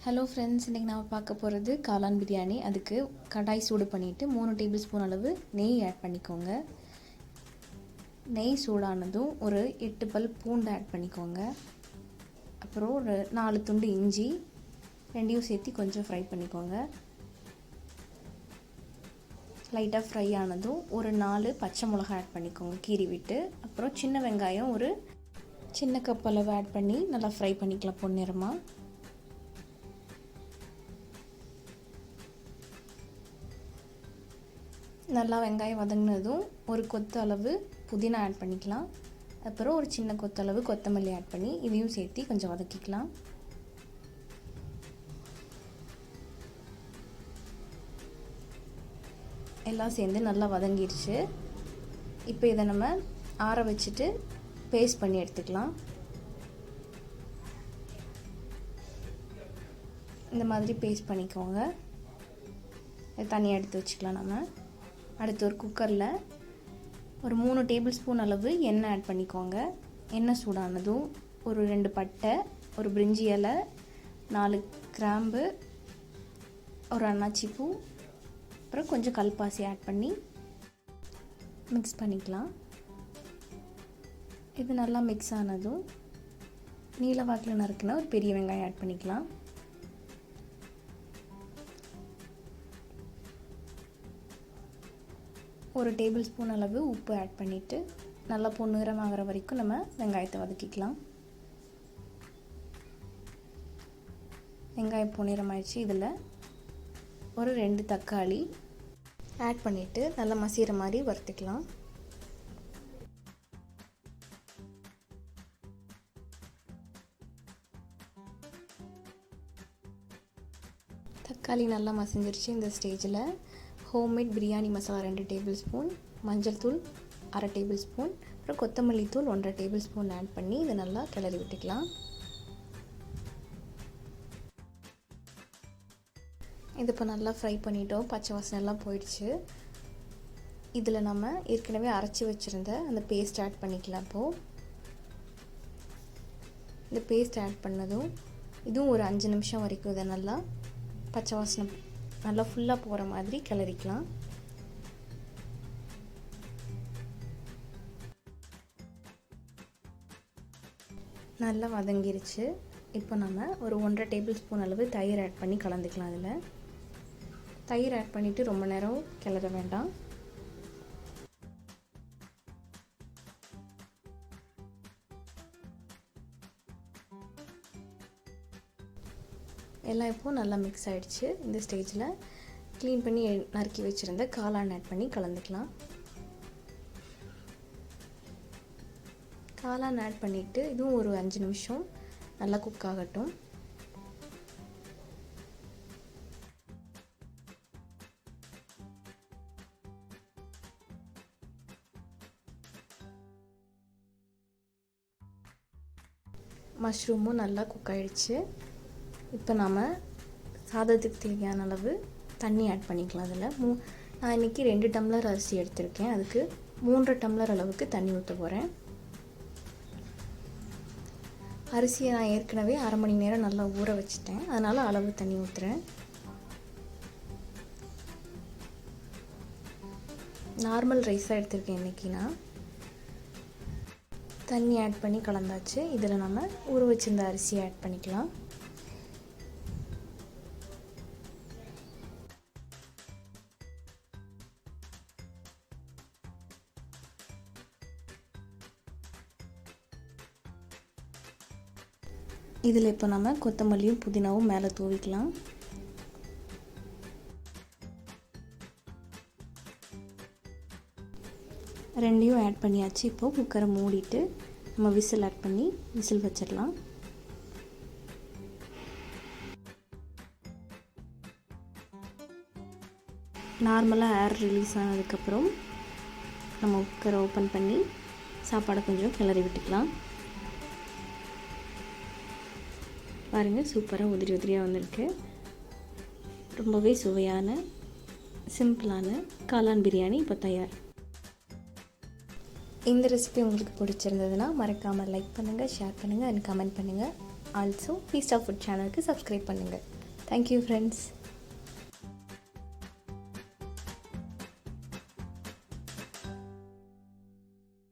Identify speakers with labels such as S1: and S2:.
S1: Hello friends, இன்றைக்கி நான் பார்க்க போகிறது காளான் பிரியாணி. அதுக்கு கடாய் சூடு பண்ணிவிட்டு 3 டேபிள் ஸ்பூன் அளவு நெய் ஆட் பண்ணிக்கோங்க. நெய் சூடானதும் ஒரு 8 பல் பூண்டு ஆட் பண்ணிக்கோங்க. அப்புறம் ஒரு 4 துண்டு இஞ்சி ரெண்டையும் சேர்த்து கொஞ்சம் ஃப்ரை பண்ணிக்கோங்க. லைட்டாக ஃப்ரை ஆனதும் ஒரு 4 பச்சை மிளகாய் ஆட் பண்ணிக்கோங்க கீறி விட்டு. அப்புறம் சின்ன வெங்காயம் ஒரு சின்ன கப் அளவு ஆட் பண்ணி நல்லா ஃப்ரை பண்ணிக்கலாம் பொன்னிறமாக. நல்லா வெங்காயம் வதங்கினதும் ஒரு கொத்து அளவு புதினா ஆட் பண்ணிக்கலாம். அப்புறம் ஒரு சின்ன கொத்தளவு கொத்தமல்லி ஆட் பண்ணி இதையும் சேர்த்து கொஞ்சம் வதக்கிக்கலாம். எல்லாம் சேர்ந்து நல்லா வதங்கிடுச்சு. இப்போ இதை நம்ம ஆற வச்சுட்டு பேஸ்ட் பண்ணி எடுத்துக்கலாம். இந்த மாதிரி பேஸ்ட் பண்ணிக்கோங்க. தனியாக எடுத்து வச்சுக்கலாம். நம்ம அடுத்து ஒரு குக்கரில் ஒரு 3 டேபிள் ஸ்பூன் அளவு எண்ணெய் ஆட் பண்ணிக்கோங்க. எண்ணெய் சூடானதும் ஒரு 2 பட்டை, ஒரு பிரிஞ்சி இலை, 4 கிராம்பு, ஒரு அன்னாச்சி பூ, அப்புறம் கொஞ்சம் கல்பாசி ஆட் பண்ணி மிக்ஸ் பண்ணிக்கலாம். இது நல்லா மிக்ஸ் ஆனதும் நீல வாக்கில் நறுக்கின ஒரு பெரிய வெங்காயம் ஆட் பண்ணிக்கலாம். ஒரு டேபிள் ஸ்பூன் அளவு உப்பு ஆட் பண்ணிவிட்டு நல்லா பொன்னிறமாகிற வரைக்கும் நம்ம வெங்காயத்தை வதக்கிக்கலாம். வெங்காயம் பொன்னிறமாயிடுச்சு. இதில் ஒரு 2 தக்காளி ஆட் பண்ணிவிட்டு நல்லா மசிகிற மாதிரி வறுத்துக்கலாம். தக்காளி நல்லா மசிஞ்சிருச்சு. இந்த ஸ்டேஜில் homemade biryani masala 2 table spoon, மஞ்சள் தூள் 1/2 டேபிள் ஸ்பூன், அப்புறம் கொத்தமல்லி தூள் 1/2 டேபிள் ஸ்பூன் ஆட் பண்ணி இதை நல்லா கிளறி விட்டுக்கலாம். இது இப்போ நல்லா ஃப்ரை பண்ணிட்டோம். பச்சை வாசனை எல்லாம் போயிடுச்சு. இதில் நம்ம ஏற்கனவே அரைச்சி வச்சுருந்த அந்த பேஸ்ட் ஆட் பண்ணிக்கலாம். இப்போது இந்த பேஸ்ட் ஆட் பண்ணதும் இதுவும் ஒரு 5 நிமிஷம் வரைக்கும் இதை நல்லா பச்சை வாசனை நல்லா ஃபுல்லாக போகிற மாதிரி கிளறிக்கலாம். நல்லா வதங்கிருச்சு. இப்போ நம்ம ஒரு 1/2 டேபிள் ஸ்பூன் அளவு தயிர் ஆட் பண்ணி கலந்துக்கலாம். அதில் தயிர் ஆட் பண்ணிவிட்டு ரொம்ப நேரம் கிளற வேண்டாம். எல்லாம் இப்போது நல்லா மிக்ஸ் ஆகிடுச்சு. இந்த ஸ்டேஜில் க்ளீன் பண்ணி நறுக்கி வச்சுருந்த காளான் ஆட் பண்ணி கலந்துக்கலாம். காளான் ஆட் பண்ணிவிட்டு இதுவும் ஒரு 5 நிமிஷம் நல்லா குக் ஆகட்டும். மஷ்ரூமும் நல்லா குக் ஆகிடுச்சு. இப்போ நாம் சாதத்துக்கு தேவையான அளவு தண்ணி ஆட் பண்ணிக்கலாம். அதில் நான் இன்றைக்கி 2 டம்ளர் அரிசி எடுத்திருக்கேன். அதுக்கு 3 டம்ளர் அளவுக்கு தண்ணி ஊற்ற போகிறேன். அரிசியை நான் ஏற்கனவே 1/2 மணி நேரம் நல்லா ஊற வச்சுட்டேன். அதனால் அளவு தண்ணி ஊற்றுறேன். நார்மல் ரைஸாக எடுத்திருக்கேன் இன்றைக்கி நான். தண்ணி ஆட் பண்ணி கலந்தாச்சு. இதில் நம்ம ஊற வச்சிருந்த அரிசியை ஆட் பண்ணிக்கலாம். இதில் இப்போ நம்ம கொத்தமல்லியும் புதினாவும் மேலே தூவிக்கலாம். ரெண்டையும் ஆட் பண்ணியாச்சு. இப்போது குக்கரை மூடிட்டு நம்ம விசில் ஆட் பண்ணி விசில் வச்சிடலாம். நார்மலாக ஏர் ரிலீஸ் ஆனதுக்கப்புறம் நம்ம குக்கரை ஓப்பன் பண்ணி சாப்பாடை கொஞ்சம் கிளறி விட்டுக்கலாம். பாருங்கள், சூப்பராக உதிரி உதிரியாக வந்திருக்கு. ரொம்பவே சுவையான சிம்பிளான காளான் பிரியாணி இப்போ தயார். இந்த ரெசிபி உங்களுக்கு பிடிச்சிருந்ததுன்னா மறக்காமல் லைக் பண்ணுங்கள், ஷேர் பண்ணுங்கள் அண்ட் கமெண்ட் பண்ணுங்கள். ஆல்சோ ஃபீஸ்ட் ஆஃப் ஃபுட் சேனலுக்கு சப்ஸ்கிரைப் பண்ணுங்கள். Thank you friends.